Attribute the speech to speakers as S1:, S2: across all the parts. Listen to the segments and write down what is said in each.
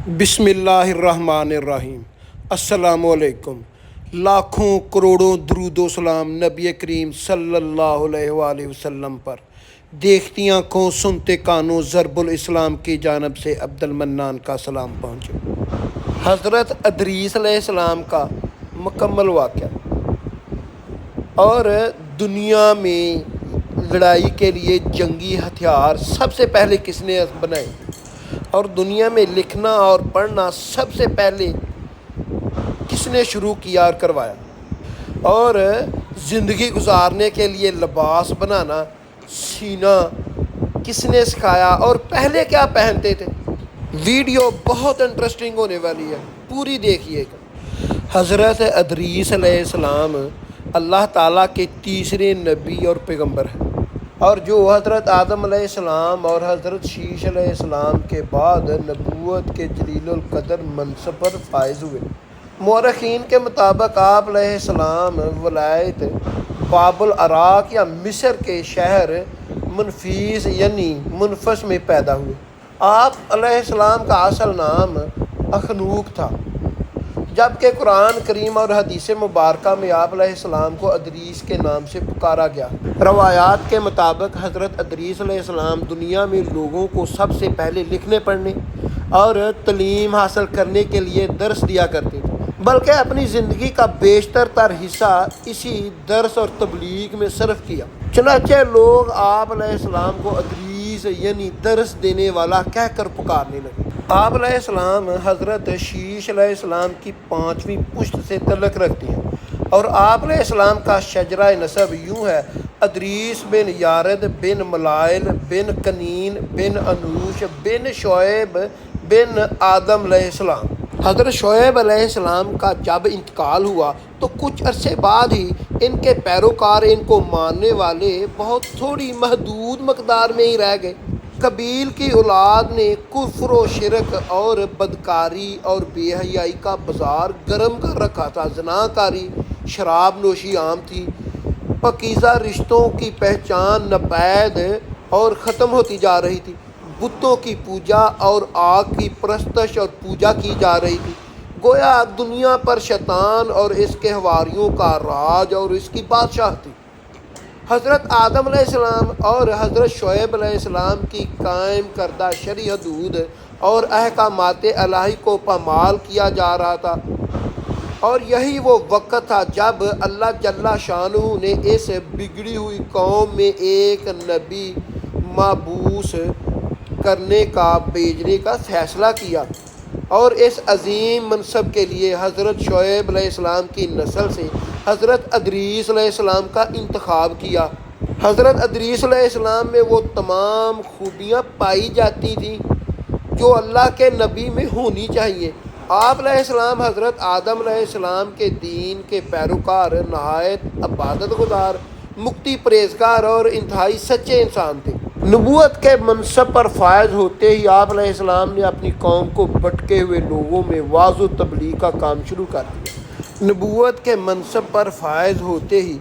S1: بسم اللہ الرحمن الرحیم۔ السلام علیکم۔ لاکھوں کروڑوں درود و سلام نبی کریم صلی اللہ علیہ وآلہ وسلم پر۔ دیکھتی آنکھوں سنتے کانوں ضرب الاسلام کی جانب سے عبد المنان کا سلام پہنچے۔ حضرت ادریس علیہ السلام کا مکمل واقعہ اور دنیا میں لڑائی کے لیے جنگی ہتھیار سب سے پہلے کس نے بنائے، اور دنیا میں لکھنا اور پڑھنا سب سے پہلے کس نے شروع کیا اور کروایا، اور زندگی گزارنے کے لیے لباس بنانا سینا کس نے سکھایا، اور پہلے کیا پہنتے تھے۔ ویڈیو بہت انٹرسٹنگ ہونے والی ہے، پوری دیکھیے گا۔ حضرت ادریس علیہ السلام اللہ تعالیٰ کے تیسرے نبی اور پیغمبر ہیں، اور جو حضرت آدم علیہ السلام اور حضرت شیش علیہ السلام کے بعد نبوت کے جلیل القدر منصب پر فائز ہوئے۔ مورخین کے مطابق آپ علیہ السلام ولایت باب العراق یا مصر کے شہر منفیس یعنی منفس میں پیدا ہوئے۔ آپ علیہ السلام کا اصل نام اخنوق تھا، جبکہ قرآن کریم اور حدیث مبارکہ میں آپ علیہ السلام کو ادریس کے نام سے پکارا گیا۔ روایات کے مطابق حضرت ادریس علیہ السلام دنیا میں لوگوں کو سب سے پہلے لکھنے پڑھنے اور تعلیم حاصل کرنے کے لیے درس دیا کرتے تھے، بلکہ اپنی زندگی کا بیشتر تر حصہ اسی درس اور تبلیغ میں صرف کیا۔ چنانچہ لوگ آپ علیہ السلام کو ادریس یعنی درس دینے والا کہہ کر پکارنے لگے۔ آپ علیہ السلام حضرت شیش علیہ السلام کی 5ویں پشت سے تعلق رکھتے ہیں، اور آپ علیہ السلام کا شجرہ نسب یوں ہے: ادریس بن یارد بن ملائل بن کنین بن انوش بن شعیب بن آدم علیہ السلام۔ حضرت شعیب علیہ السلام کا جب انتقال ہوا تو کچھ عرصے بعد ہی ان کے پیروکار ان کو ماننے والے بہت تھوڑی محدود مقدار میں ہی رہ گئے۔ قبیل کی اولاد نے کفر و شرک اور بدکاری اور بے حیائی کا بازار گرم کر رکھا تھا۔ زناکاری، شراب نوشی عام تھی، پاکیزہ رشتوں کی پہچان ناپید اور ختم ہوتی جا رہی تھی، بتوں کی پوجا اور آگ کی پرستش اور پوجا کی جا رہی تھی۔ گویا دنیا پر شیطان اور اس کے حواریوں کا راج اور اس کی بادشاہ تھی۔ حضرت آدم علیہ السلام اور حضرت شعیب علیہ السلام کی قائم کردہ شرعی حدود اور احکامات الہی کو پامال کیا جا رہا تھا، اور یہی وہ وقت تھا جب اللہ جل شانہ نے اس بگڑی ہوئی قوم میں ایک نبی مبعوث کرنے کا بھیجنے کا فیصلہ کیا، اور اس عظیم منصب کے لیے حضرت شعیب علیہ السلام کی نسل سے حضرت ادریس علیہ السلام کا انتخاب کیا۔ حضرت ادریس علیہ السلام میں وہ تمام خوبیاں پائی جاتی تھیں جو اللہ کے نبی میں ہونی چاہیے۔ آپ علیہ السلام حضرت آدم علیہ السلام کے دین کے پیروکار، نہایت عبادت گزار، مکتی پرہیزگار اور انتہائی سچے انسان تھے۔ نبوت کے منصب پر فائز ہوتے ہی آپ علیہ السلام نے اپنی قوم کو بھٹکے ہوئے لوگوں میں واعظ و تبلیغ کا کام شروع کر دیا۔ نبوت کے منصب پر فائز ہوتے ہی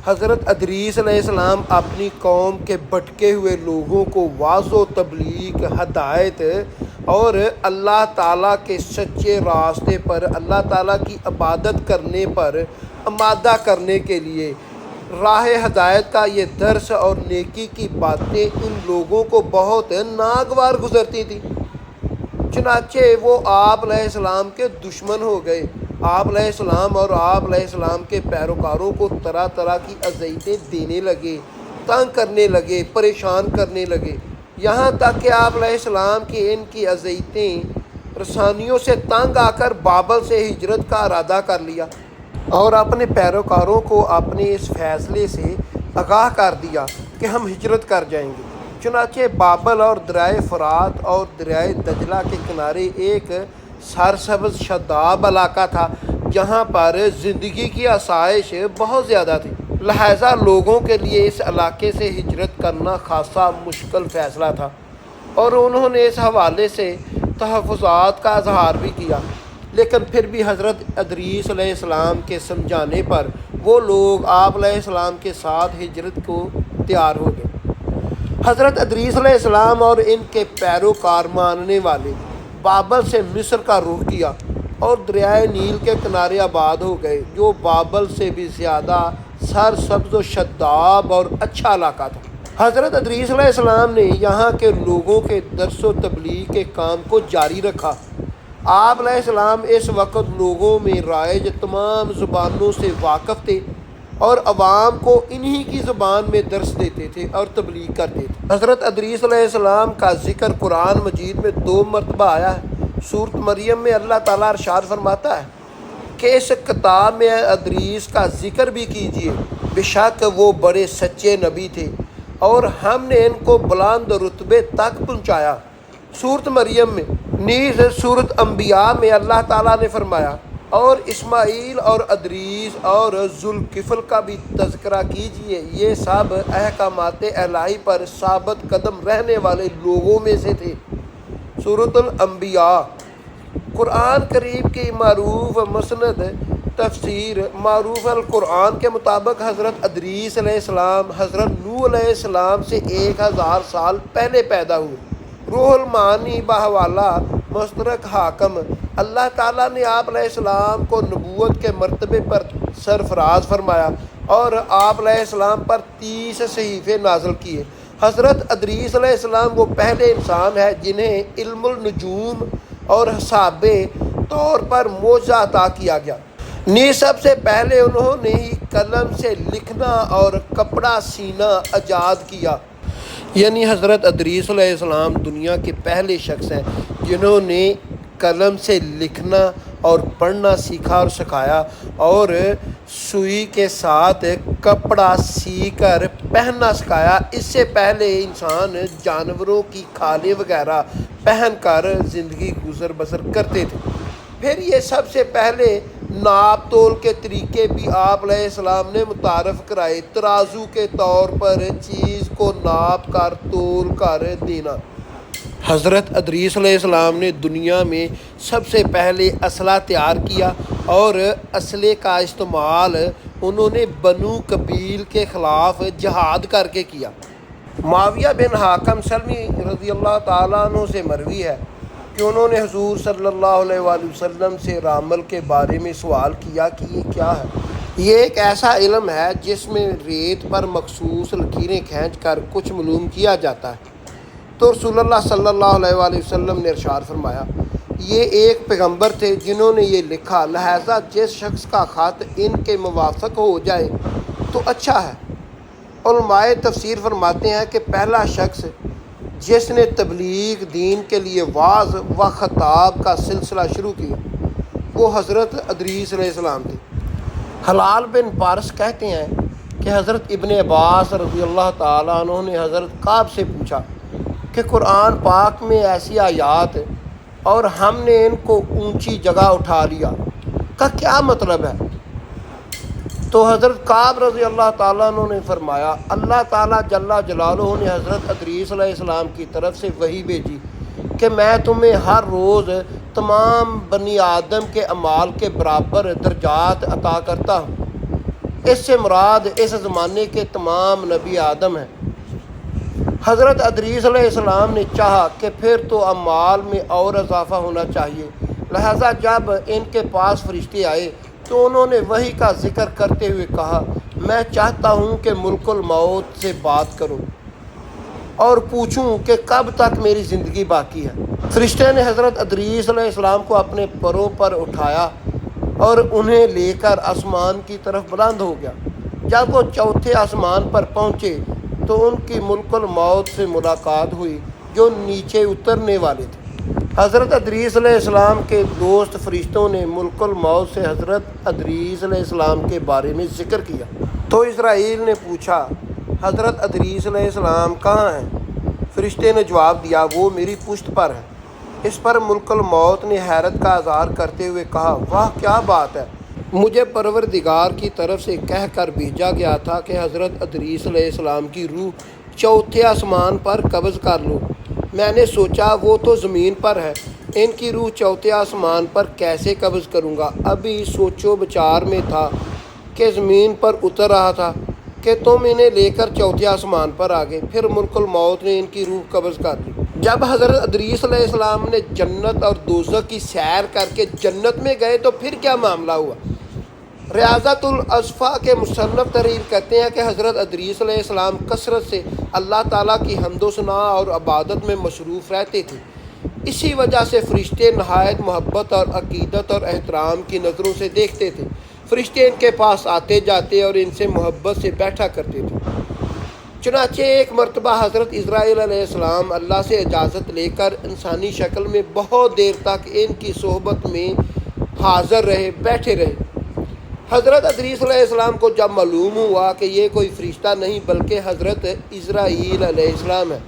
S1: حضرت ادریس علیہ السلام اپنی قوم کے بھٹکے ہوئے لوگوں کو واعظ و تبلیغ، ہدایت اور اللہ تعالیٰ کے سچے راستے پر، اللہ تعالیٰ کی عبادت کرنے پر آمادہ کرنے کے لیے راہ ہدایت کا یہ درس اور نیکی کی باتیں ان لوگوں کو بہت ناگوار گزرتی تھیں۔ چنانچہ وہ آپ علیہ السلام کے دشمن ہو گئے۔ آپ علیہ السلام اور آپ علیہ السلام کے پیروکاروں کو طرح طرح کی اذیتیں دینے لگے، تنگ کرنے لگے، پریشان کرنے لگے، یہاں تک کہ آپ علیہ السلام کی ان کی اذیتیں رسانیوں سے تنگ آ کر بابل سے ہجرت کا ارادہ کر لیا، اور اپنے پیروکاروں کو اپنے اس فیصلے سے آگاہ کر دیا کہ ہم ہجرت کر جائیں گے۔ چنانچہ بابل اور دریائے فرات اور دریائے دجلہ کے کنارے ایک سرسبز شاداب علاقہ تھا، جہاں پر زندگی کی آسائش بہت زیادہ تھی، لہٰذا لوگوں کے لیے اس علاقے سے ہجرت کرنا خاصا مشکل فیصلہ تھا، اور انہوں نے اس حوالے سے تحفظات کا اظہار بھی کیا۔ لیکن پھر بھی حضرت ادریس علیہ السلام کے سمجھانے پر وہ لوگ آپ علیہ السلام کے ساتھ ہجرت کو تیار ہو گئے۔ حضرت ادریس علیہ السلام اور ان کے پیروکار ماننے والے بابل سے مصر کا رخ کیا اور دریائے نیل کے کنارے آباد ہو گئے، جو بابل سے بھی زیادہ سرسبز و شاداب اور اچھا علاقہ تھا۔ حضرت ادریس علیہ السلام نے یہاں کے لوگوں کے درس و تبلیغ کے کام کو جاری رکھا۔ آپ علیہ السلام اس وقت لوگوں میں رائج تمام زبانوں سے واقف تھے اور عوام کو انہی کی زبان میں درس دیتے تھے اور تبلیغ کرتے تھے۔ حضرت ادریس علیہ السلام کا ذکر قرآن مجید میں 2 مرتبہ آیا ہے۔ سورۃ مریم میں اللہ تعالیٰ ارشاد فرماتا ہے کہ اس کتاب میں ادریس کا ذکر بھی کیجیے، بے شک وہ بڑے سچے نبی تھے اور ہم نے ان کو بلند رتبے تک پہنچایا۔ سورۃ مریم میں نیز سورۃ انبیاء میں اللہ تعالیٰ نے فرمایا اور اسماعیل اور ادریس اور ذوالکفل کا بھی تذکرہ کیجیے، یہ سب احکامات الہی پر ثابت قدم رہنے والے لوگوں میں سے تھے۔ سورۃ الانبیاء قرآن کریم کی معروف مسند تفسیر معروف القرآن کے مطابق حضرت ادریس علیہ السلام حضرت نوح علیہ السلام سے 1000 سال پہلے پیدا ہوئے۔ روح المعانی بحوالہ مشترک حاکم اللہ تعالیٰ نے آپ علیہ السلام کو نبوت کے مرتبے پر سرفراز فرمایا اور آپ علیہ السلام پر 30 صحیفے نازل کیے۔ حضرت ادریس علیہ السلام وہ پہلے انسان ہے جنہیں علم النجوم اور حسابے طور پر معجزہ عطا کیا گیا۔ سب سے پہلے انہوں نے ہی قلم سے لکھنا اور کپڑا سینا ایجاد کیا، یعنی حضرت ادریس علیہ السلام دنیا کے پہلے شخص ہیں جنہوں نے قلم سے لکھنا اور پڑھنا سیکھا اور سکھایا اور سوئی کے ساتھ کپڑا سی کر پہننا سکھایا۔ اس سے پہلے انسان جانوروں کی کھالیں وغیرہ پہن کر زندگی گزر بسر کرتے تھے۔ پھر یہ سب سے پہلے ناپ تول کے طریقے بھی آپ علیہ السلام نے متعارف کرائے، ترازو کے طور پر چیز کو ناپ کر تول کر دینا۔ حضرت ادریس علیہ السلام نے دنیا میں سب سے پہلے اسلحہ تیار کیا اور اسلحے کا استعمال انہوں نے بنو قبیل کے خلاف جہاد کر کے کیا۔ معاویہ بن حاکم سلمی رضی اللہ تعالیٰ عنہ سے مروی ہے کہ انہوں نے حضور صلی اللہ علیہ وآلہ وسلم سے رامل کے بارے میں سوال کیا کہ یہ کیا ہے؟ یہ ایک ایسا علم ہے جس میں ریت پر مخصوص لکیریں کھینچ کر کچھ معلوم کیا جاتا ہے۔ تو رسول اللہ صلی اللہ علیہ وآلہ وسلم نے ارشاد فرمایا، یہ ایک پیغمبر تھے جنہوں نے یہ لکھا، لہٰذا جس شخص کا خط ان کے موافق ہو جائے تو اچھا ہے۔ علماء تفسیر فرماتے ہیں کہ پہلا شخص جس نے تبلیغ دین کے لیے وعظ و خطاب کا سلسلہ شروع کیا وہ حضرت ادریس علیہ السلام تھے۔ حلال بن پارس کہتے ہیں کہ حضرت ابن عباس رضی اللہ تعالیٰ عنہ نے حضرت کعب سے پوچھا کہ قرآن پاک میں ایسی آیات اور ہم نے ان کو اونچی جگہ اٹھا لیا کا کیا مطلب ہے؟ تو حضرت کعب رضی اللہ تعالیٰ عنہ نے فرمایا، اللہ تعالیٰ جل جلالہ نے حضرت ادریس علیہ السلام کی طرف سے وحی بھیجی کہ میں تمہیں ہر روز تمام بنی آدم کے اعمال کے برابر درجات عطا کرتا ہوں۔ اس سے مراد اس زمانے کے تمام نبی آدم ہیں۔ حضرت ادریس علیہ السلام نے چاہا کہ پھر تو اعمال میں اور اضافہ ہونا چاہیے، لہٰذا جب ان کے پاس فرشتے آئے تو انہوں نے وحی کا ذکر کرتے ہوئے کہا، میں چاہتا ہوں کہ ملک الموت سے بات کروں اور پوچھوں کہ کب تک میری زندگی باقی ہے۔ فرشتے نے حضرت ادریس علیہ السلام کو اپنے پروں پر اٹھایا اور انہیں لے کر آسمان کی طرف بلند ہو گیا۔ جب وہ چوتھے آسمان پر پہنچے تو ان کی ملک الموت سے ملاقات ہوئی جو نیچے اترنے والے تھے۔ حضرت ادریس علیہ السلام کے دوست فرشتوں نے ملک الموت سے حضرت ادریس علیہ السلام کے بارے میں ذکر کیا تو اسرائیل نے پوچھا، حضرت ادریس علیہ السلام کہاں ہیں؟ فرشتے نے جواب دیا، وہ میری پشت پر ہے۔ اس پر ملک الموت نے حیرت کا اظہار کرتے ہوئے کہا، واہ کیا بات ہے، مجھے پروردگار کی طرف سے کہہ کر بھیجا گیا تھا کہ حضرت ادریس علیہ السلام کی روح چوتھے آسمان پر قبض کر لو۔ میں نے سوچا وہ تو زمین پر ہے، ان کی روح چوتھے آسمان پر کیسے قبض کروں گا؟ ابھی سوچو بچار میں تھا کہ زمین پر اتر رہا تھا کہ تم انہیں لے کر چوتھے آسمان پر آ گئے، پھر ملک الموت نے ان کی روح قبض کر لی۔ جب حضرت ادریس علیہ السلام نے جنت اور دوزخ کی سیر کر کے جنت میں گئے تو پھر کیا معاملہ ہوا؟ ریاضت الاصفا کے مصنف تحریر کرتے ہیں کہ حضرت ادریس علیہ السلام کثرت سے اللہ تعالیٰ کی حمد و ثنا اور عبادت میں مصروف رہتے تھے۔ اسی وجہ سے فرشتے نہایت محبت اور عقیدت اور احترام کی نظروں سے دیکھتے تھے۔ فرشتے ان کے پاس آتے جاتے اور ان سے محبت سے بیٹھا کرتے تھے۔ چنانچہ ایک مرتبہ حضرت اسرائیل علیہ السلام اللہ سے اجازت لے کر انسانی شکل میں بہت دیر تک ان کی صحبت میں حاضر رہے، بیٹھے رہے۔ حضرت ادریس علیہ السلام کو جب معلوم ہوا کہ یہ کوئی فرشتہ نہیں بلکہ حضرت اسرائیل علیہ السلام ہے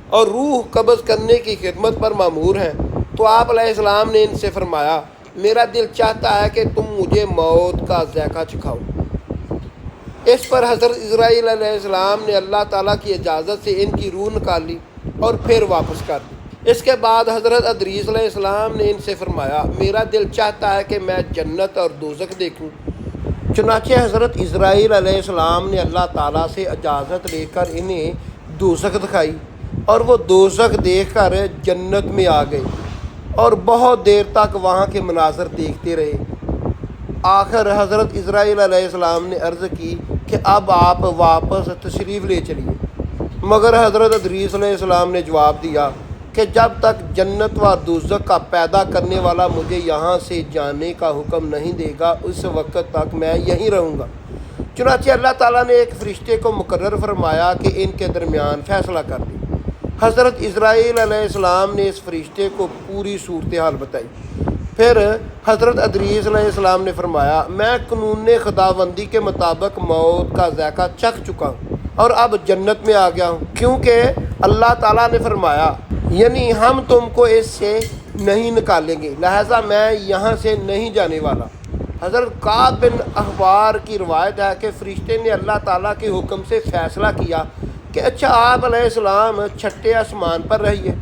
S1: اور روح قبض کرنے کی خدمت پر مامور ہیں، تو آپ علیہ السلام نے ان سے فرمایا، میرا دل چاہتا ہے کہ تم مجھے موت کا ذائقہ چکھاؤ۔ اس پر حضرت اسرائیل علیہ السلام نے اللہ تعالیٰ کی اجازت سے ان کی روح نکال لی اور پھر واپس کر دی۔ اس کے بعد حضرت ادریس علیہ السلام نے ان سے فرمایا، میرا دل چاہتا ہے کہ میں جنت اور دوزخ دیکھوں۔ چنانچہ حضرت اسرائیل علیہ السلام نے اللہ تعالیٰ سے اجازت لے کر انہیں دوزخ دکھائی اور وہ دوزخ دیکھ کر جنت میں آ گئے اور بہت دیر تک وہاں کے مناظر دیکھتے رہے۔ آخر حضرت اسرائیل علیہ السلام نے عرض کی کہ اب آپ واپس تشریف لے چلیے، مگر حضرت ادریس علیہ السلام نے جواب دیا کہ جب تک جنت و دوزخ کا پیدا کرنے والا مجھے یہاں سے جانے کا حکم نہیں دے گا اس وقت تک میں یہیں رہوں گا۔ چنانچہ اللہ تعالیٰ نے ایک فرشتے کو مقرر فرمایا کہ ان کے درمیان فیصلہ کر دے۔ حضرت اسرائیل علیہ السلام نے اس فرشتے کو پوری صورتحال بتائی۔ پھر حضرت ادریس علیہ السلام نے فرمایا، میں قانون خداوندی کے مطابق موت کا ذائقہ چکھ چکا ہوں اور اب جنت میں آ گیا ہوں، کیونکہ اللہ تعالیٰ نے فرمایا یعنی ہم تم کو اس سے نہیں نکالیں گے، لہٰذا میں یہاں سے نہیں جانے والا۔ حضرت کعب بن احبار کی روایت ہے کہ فرشتے نے اللہ تعالیٰ کے حکم سے فیصلہ کیا کہ اچھا آپ علیہ السلام چھٹے آسمان پر رہیے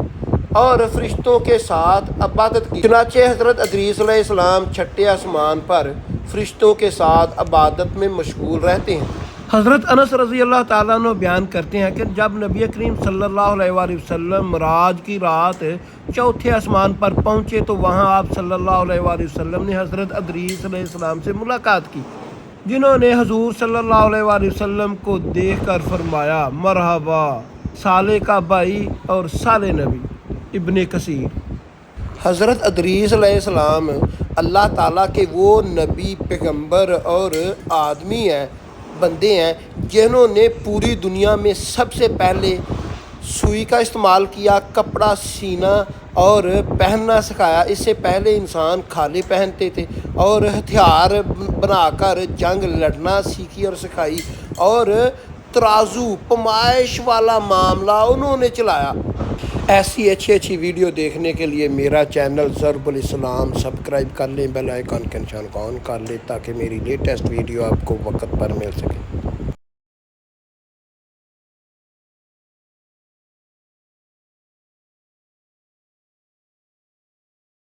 S1: اور فرشتوں کے ساتھ عبادت کی۔ چنانچہ حضرت ادریس علیہ السلام چھٹے آسمان پر فرشتوں کے ساتھ عبادت میں مشغول رہتے ہیں۔ حضرت انس رضی اللہ تعالیٰ عنہ بیان کرتے ہیں کہ جب نبی کریم صلی اللہ علیہ وآلہ وسلم معراج کی رات چوتھے آسمان پر پہنچے تو وہاں آپ صلی اللہ علیہ وآلہ وسلم نے حضرت ادریس علیہ السلام سے ملاقات کی، جنہوں نے حضور صلی اللہ علیہ وآلہ وسلم کو دیکھ کر فرمایا، مرحبا صالح کا بھائی اور صالح نبی۔ ابن کثیر۔ حضرت ادریس علیہ السلام اللہ تعالیٰ کے وہ نبی، پیغمبر اور آدمی ہیں، بندے ہیں جنہوں نے پوری دنیا میں سب سے پہلے سوئی کا استعمال کیا، کپڑا سینا اور پہننا سکھایا۔ اس سے پہلے انسان کھالے پہنتے تھے اور ہتھیار بنا کر جنگ لڑنا سیکھی اور سکھائی، اور ترازو پمائش والا معاملہ انہوں نے چلایا۔ ایسی اچھی ویڈیو دیکھنے کے لیے میرا چینل ضرب الاسلام سبسکرائب کر لیں، بیل آئیکن کا نشان کو آن کر لیں تاکہ میری لیٹسٹ ویڈیو آپ کو وقت پر مل سکے۔